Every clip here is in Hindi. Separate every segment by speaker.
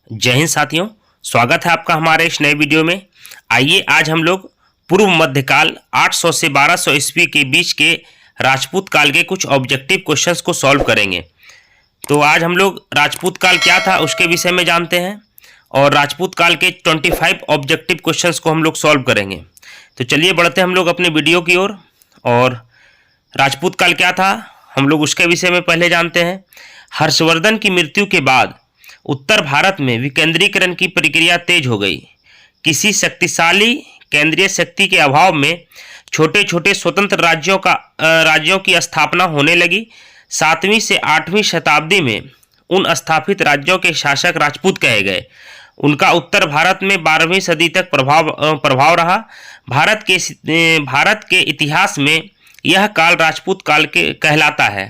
Speaker 1: जय हिंद साथियों, स्वागत है आपका हमारे इस नए वीडियो में। आइए आज हम लोग पूर्व मध्यकाल 800 से 1200 ईस्वी के बीच के राजपूत काल के कुछ ऑब्जेक्टिव क्वेश्चंस को सॉल्व करेंगे। तो आज हम लोग राजपूत काल क्या था उसके विषय में जानते हैं और राजपूत काल के 25 ऑब्जेक्टिव क्वेश्चंस को हम लोग सॉल्व करेंगे। तो चलिए बढ़ते हैं हम लोग अपने वीडियो की ओर। और राजपूत काल क्या था हम लोग उसके विषय में पहले जानते हैं। हर्षवर्धन की मृत्यु के बाद उत्तर भारत में विकेंद्रीकरण की प्रक्रिया तेज हो गई। किसी शक्तिशाली केंद्रीय शक्ति के अभाव में छोटे छोटे स्वतंत्र राज्यों की स्थापना होने लगी। 7वीं से 8वीं शताब्दी में उन स्थापित राज्यों के शासक राजपूत कहे गए। उनका उत्तर भारत में 12वीं सदी तक प्रभाव रहा। भारत के इतिहास में यह काल राजपूत काल के कहलाता है,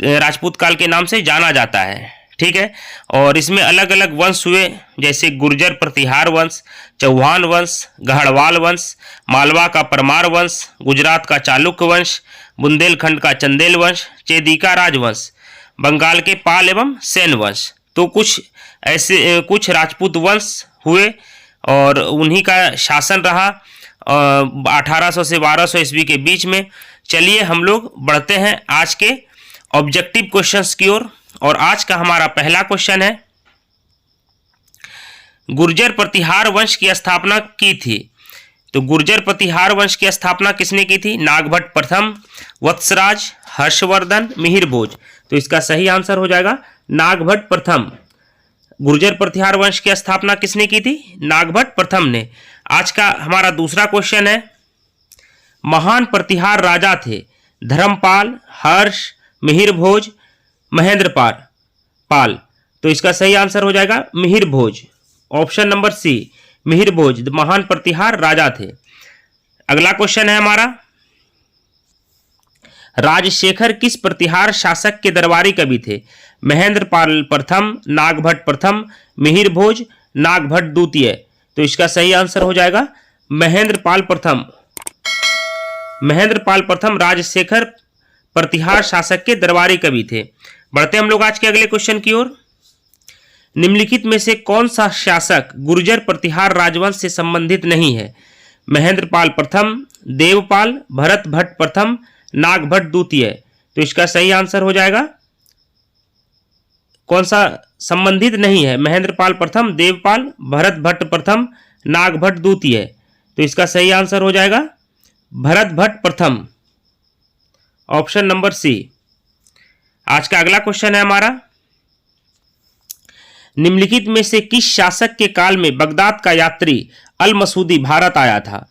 Speaker 1: राजपूत काल के नाम से जाना जाता है। ठीक है। और इसमें अलग अलग वंश हुए, जैसे गुर्जर प्रतिहार वंश, चौहान वंश, गढ़वाल वंश, मालवा का परमार वंश, गुजरात का चालुक्य वंश, बुंदेलखंड का चंदेल वंश, चेदिका राजवंश, बंगाल के पाल एवं सेन वंश। तो कुछ राजपूत वंश हुए और उन्हीं का शासन रहा 1800 से 1200 ईस्वी के बीच में। चलिए हम लोग बढ़ते हैं आज के ऑब्जेक्टिव क्वेश्चंस की ओर। और आज का हमारा पहला क्वेश्चन है, गुर्जर प्रतिहार वंश की स्थापना की थी। तो गुर्जर प्रतिहार वंश की स्थापना किसने की थी? नागभट्ट प्रथम, वत्सराज, हर्षवर्धन, मिहिर भोज। तो इसका सही आंसर हो जाएगा नागभट्ट प्रथम। गुर्जर प्रतिहार वंश की स्थापना किसने की थी? नागभट्ट प्रथम ने। आज का हमारा दूसरा क्वेश्चन है, महान प्रतिहार राजा थे धर्मपाल, हर्ष, मिहिर भोज, महेंद्र पाल। तो इसका सही आंसर हो जाएगा मिहिर भोज। ऑप्शन नंबर सी, मिहिर भोज महान प्रतिहार राजा थे। अगला क्वेश्चन है हमारा, राजशेखर किस प्रतिहार शासक के दरबारी कवि थे? महेंद्र पाल प्रथम, नागभट्ट प्रथम, मिहिर भोज, नागभट्ट द्वितीय। तो इसका सही आंसर हो जाएगा महेंद्र पाल प्रथम। महेंद्र पाल प्रथम राजशेखर प्रतिहार शासक के दरबारी कवि थे। बढ़ते हम लोग आज के अगले क्वेश्चन की ओर। निम्नलिखित में से कौन सा शासक गुर्जर प्रतिहार राजवंश से संबंधित नहीं है? महेंद्र पाल प्रथम, देवपाल, भरत भट्ट प्रथम, नागभट्ट द्वितीय। तो इसका सही आंसर हो जाएगा कौन सा संबंधित नहीं है? महेंद्र पाल प्रथम, देवपाल, भरत भट्ट प्रथम, नागभट्ट द्वितीय। तो इसका सही आंसर हो जाएगा भरत भट्ट प्रथम। Option number C. आज का अगला क्वेश्चन है हमारा, निम्नलिखित में से किस शासक के काल में बगदाद का यात्री अल मसूदी भारत आया था?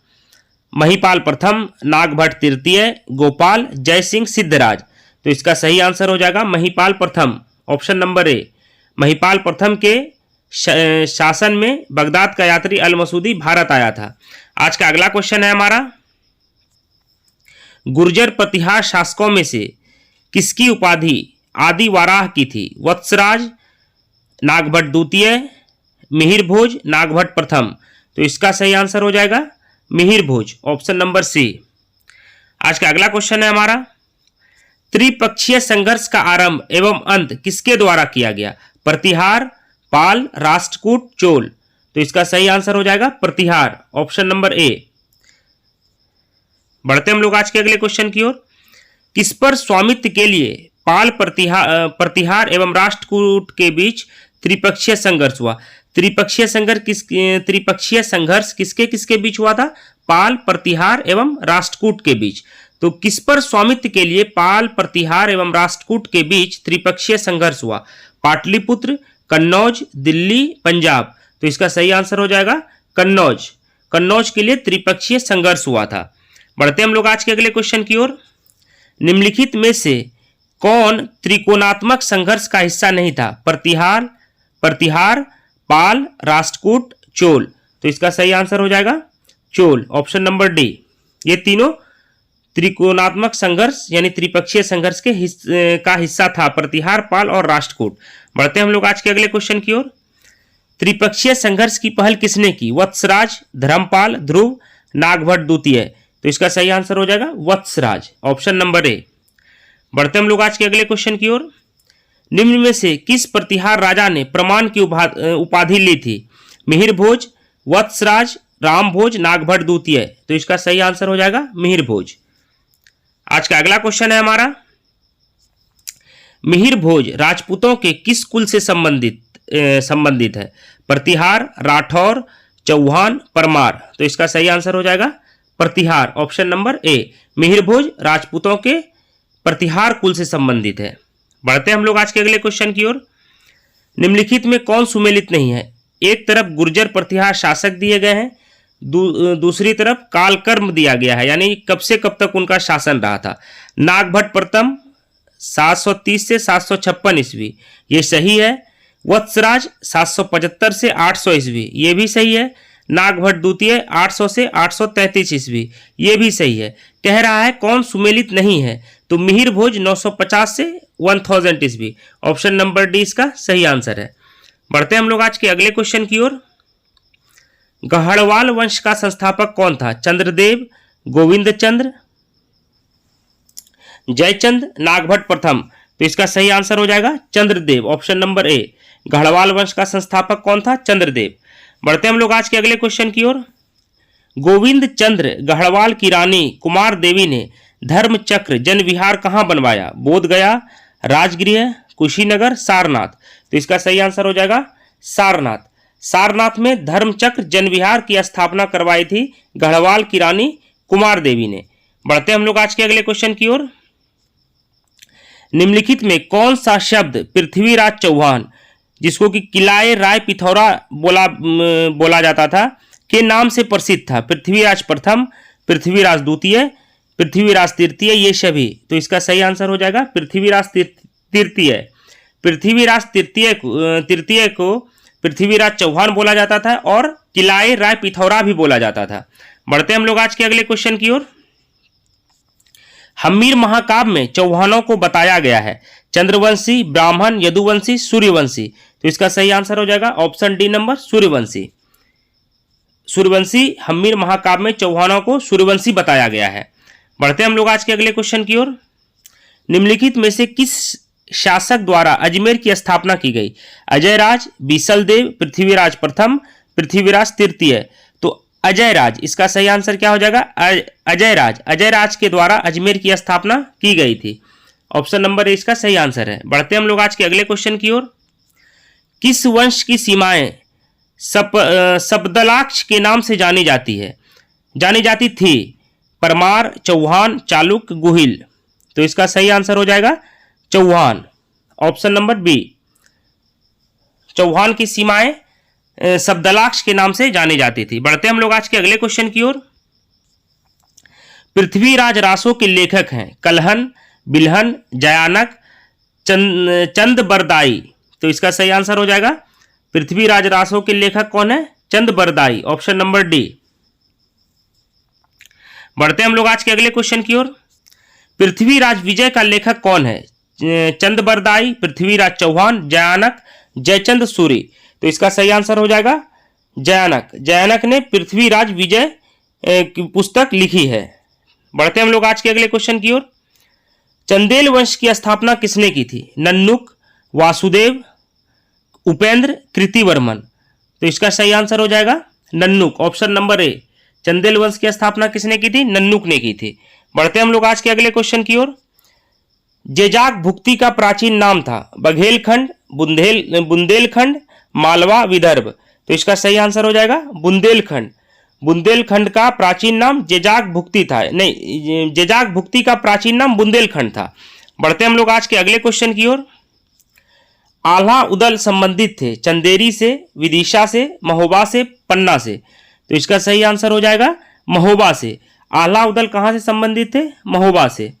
Speaker 1: महिपाल प्रथम, नागभट्ट तृतीय, गोपाल, जयसिंह, सिद्धराज। तो इसका सही आंसर हो जाएगा महिपाल प्रथम। ऑप्शन नंबर ए, महिपाल प्रथम के शासन में बगदाद का यात्री अल मसूदी भारत आया था। आज का अगला क्वेश्चन है हमारा, गुर्जर प्रतिहार शासकों में से किसकी उपाधि आदि वाराह की थी? वत्सराज, नागभट्ट द्वितीय, मिहिर भोज, नागभट्ट प्रथम। तो इसका सही आंसर हो जाएगा Mihir Bhoj. Option number C. आज का अगला क्वेश्चन है हमारा, त्रिपक्षीय संघर्ष का आरंभ एवं अंत किसके द्वारा किया गया? प्रतिहार, पाल, राष्ट्रकूट, चोल। तो इसका सही आंसर हो जाएगा प्रतिहार। Option number A. बढ़ते हम लोग आज के अगले क्वेश्चन की ओर। किस पर स्वामित्व के लिए पाल प्रतिहार एवं राष्ट्रकूट के बीच त्रिपक्षीय संघर्ष हुआ? त्रिपक्षीय संघर्ष किसके किसके बीच हुआ था? पाल, प्रतिहार एवं राष्ट्रकूट के बीच। तो किस पर स्वामित्व के लिए पाल, प्रतिहार एवं राष्ट्रकूट के बीच त्रिपक्षीय संघर्ष हुआ? पाटलिपुत्र, कन्नौज, दिल्ली, पंजाब। तो इसका सही आंसर हो जाएगा कन्नौज। कन्नौज के लिए त्रिपक्षीय संघर्ष हुआ था। बढ़ते हम लोग आज के अगले क्वेश्चन की ओर। निम्नलिखित में से कौन त्रिकोणात्मक संघर्ष का हिस्सा नहीं था? प्रतिहार, पाल, राष्ट्रकूट, चोल। तो इसका सही आंसर हो जाएगा चोल। Option number D. ये तीनों त्रिकोणात्मक संघर्ष यानी त्रिपक्षीय संघर्ष का हिस्सा था, प्रतिहार, पाल और राष्ट्रकूट। बढ़ते हम लोग आज के अगले क्वेश्चन की ओर। त्रिपक्षीय संघर्ष की पहल किसने की? वत्सराज, धर्मपाल, ध्रुव, नागभट्ट द्वितीय। तो इसका सही आंसर हो जाएगा वत्सराज। Option number A. बढ़ते हम लोग आज के अगले क्वेश्चन की ओर। निम्न में से किस प्रतिहार राजा ने प्रमाण की उपाधि ली थी? मिहिर भोज, वत्सराज, राम भोज, नागभट्ट द्वितीय। तो इसका सही आंसर हो जाएगा मिहिर भोज। आज का अगला क्वेश्चन है हमारा, मिहिर भोज राजपूतों के किस कुल से संबंधित है? प्रतिहार, राठौर, चौहान, परमार। तो इसका सही आंसर हो जाएगा प्रतिहार, ऑप्शन नंबर ए। मिहिर भोज राजपूतों के प्रतिहार कुल से संबंधित है। बढ़ते हम लोग आज के अगले क्वेश्चन की ओर। निम्नलिखित में कौन सुमेलित नहीं है? एक तरफ गुर्जर प्रतिहार शासक दिए गए हैं, दूसरी तरफ कालकर्म दिया गया है, यानी कब से कब तक उनका शासन रहा था। नागभट्ट प्रथम 730 से 756 ईस्वी, ये सही है। वत्सराज 775 से 800 ईस्वी, ये भी सही है। नागभट्ट द्वितीय 800 से 833 ईस्वी, ये भी सही है। कह रहा है कौन सुमेलित नहीं है, तो मिहिर भोज 950 से 1000 ईस्वी, ऑप्शन नंबर डी इसका सही आंसर है। बढ़ते हम लोग आज के अगले क्वेश्चन की ओर। गढ़वाल वंश का संस्थापक कौन था? चंद्रदेव, गोविंद चंद्र, जयचंद, नागभट्ट प्रथम। तो इसका सही आंसर हो जाएगा Chandradev, option number A. Garhwal वंश का संस्थापक कौन था? चंद्रदेव। बढ़ते हम लोग आज के अगले क्वेश्चन की ओर। गोविंद चंद्र गढ़वाल की रानी कुमार देवी ने धर्म चक्र जन विहार कहाँ बनवाया? बोधगया, राजगृह, कुशीनगर, सारनाथ। तो इसका सही आंसर हो जाएगा सारनाथ। सारनाथ में धर्मचक्र जन विहार की स्थापना करवाई थी गढ़वाल की रानी कुमार देवी ने। बढ़ते हम लोग आज के अगले क्वेश्चन की ओर। निम्नलिखित में कौन सा शब्द पृथ्वीराज चौहान, जिसको कि किलाए राय पिथौरा बोला जाता था, के नाम से प्रसिद्ध था? पृथ्वीराज प्रथम, पृथ्वीराज द्वितीय, पृथ्वीराज तृतीय, ये सभी। तो इसका सही आंसर हो जाएगा पृथ्वीराज तृतीय। पृथ्वीराज तृतीय को पृथ्वीराज चौहान बोला जाता था और किलाए राय पिथौरा भी बोला जाता था। बढ़ते हम लोग आज के अगले क्वेश्चन की ओर। हम्मीर महाकाव्य में चौहानों को बताया गया है चंद्रवंशी, ब्राह्मण, यदुवंशी, सूर्यवंशी। तो इसका सही आंसर हो जाएगा option D number Suryavanshi. Suryavanshi Hammir महाकाव्य में चौहानों को सूर्यवंशी बताया गया है। बढ़ते हम लोग आज के अगले क्वेश्चन की ओर। निम्नलिखित में से किस शासक द्वारा अजमेर की स्थापना की गई? अजयराज, बीसलदेव, पृथ्वीराज प्रथम, पृथ्वीराज तृतीय। तो अजयराज, इसका सही आंसर क्या हो जाएगा? अजयराज। अजयराज के द्वारा अजमेर की स्थापना की गई थी, ऑप्शन नंबर ए इसका सही आंसर है। बढ़ते हम लोग आज के अगले क्वेश्चन की ओर। किस वंश की सीमाएं सब्दलाक्ष के नाम से जानी जाती थी? परमार, चौहान, चालुक्य, गुहिल। तो इसका सही आंसर हो जाएगा Chauhan, option number B. Chauhan की सीमाएं सब्दलाक्ष के नाम से जानी जाती थी। बढ़ते हम लोग आज के अगले क्वेश्चन की ओर। पृथ्वीराज रासों के लेखक हैं कलहन, बिल्हन, जयानक, चंदबरदाई। तो इसका सही आंसर हो जाएगा पृथ्वीराज रासों के लेखक कौन है? Chandbardai, option number D. बढ़ते हम लोग आज के अगले क्वेश्चन की ओर। पृथ्वीराज विजय का लेखक कौन है? चंदबरदाई, पृथ्वीराज चौहान, जयानक, जयचंद सूरी। तो इसका सही आंसर हो जाएगा जयानक। जयानक ने पृथ्वीराज विजय की पुस्तक लिखी है। बढ़ते हम लोग आज के अगले क्वेश्चन की ओर। चंदेल वंश की स्थापना किसने की थी? नन्नुक, वासुदेव, उपेंद्र, कृतिवर्मन। तो इसका सही आंसर हो जाएगा Nannuk, option number A. Chandel वंश की स्थापना किसने की थी? नन्नुक ने की थी। बढ़ते हम लोग आज के अगले क्वेश्चन की ओर। जेजाक भुक्ति का प्राचीन नाम था बघेलखंड, बुंदेलखंड, मालवा, विदर्भ। तो इसका सही आंसर हो जाएगा बुंदेलखंड। बुंदेलखंड का प्राचीन नाम जेजाक भुक्ति था, नहीं, जेजाक भुक्ति का प्राचीन नाम बुंदेलखंड था। बढ़ते हम लोग आज के अगले क्वेश्चन की ओर। आल्हा उदल संबंधित थे चंदेरी से, विदिशा से, महोबा से, पन्ना से। तो इसका सही आंसर हो जाएगा महोबा से। आल्हा उदल कहाँ से संबंधित थे? महोबा से।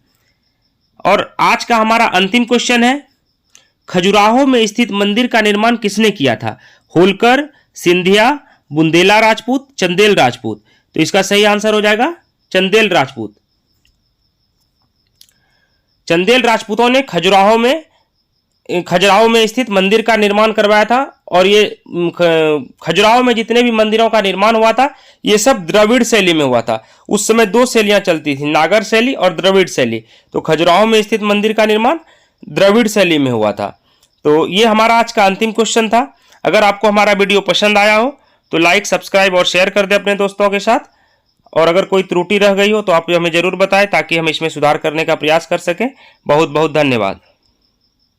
Speaker 1: और आज का हमारा अंतिम क्वेश्चन है, खजुराहो में स्थित मंदिर का निर्माण किसने किया था? होलकर, सिंधिया, बुंदेला राजपूत, चंदेल राजपूत। तो इसका सही आंसर हो जाएगा चंदेल राजपूत। चंदेल राजपूतों ने खजुराहो में स्थित मंदिर का निर्माण करवाया था। और ये खजुराहो में जितने भी मंदिरों का निर्माण हुआ था ये सब द्रविड़ शैली में हुआ था। उस समय दो शैलियां चलती थी, नागर शैली और द्रविड़ शैली। तो खजुराहो में स्थित मंदिर का निर्माण द्रविड़ शैली में हुआ था। तो ये हमारा आज का अंतिम क्वेश्चन था। अगर आपको हमारा वीडियो पसंद आया हो तो लाइक, सब्सक्राइब और शेयर कर दें अपने दोस्तों के साथ। और अगर कोई त्रुटि रह गई हो तो आप हमें जरूर बताएं ताकि हम इसमें सुधार करने का प्रयास कर सकें। बहुत बहुत धन्यवाद।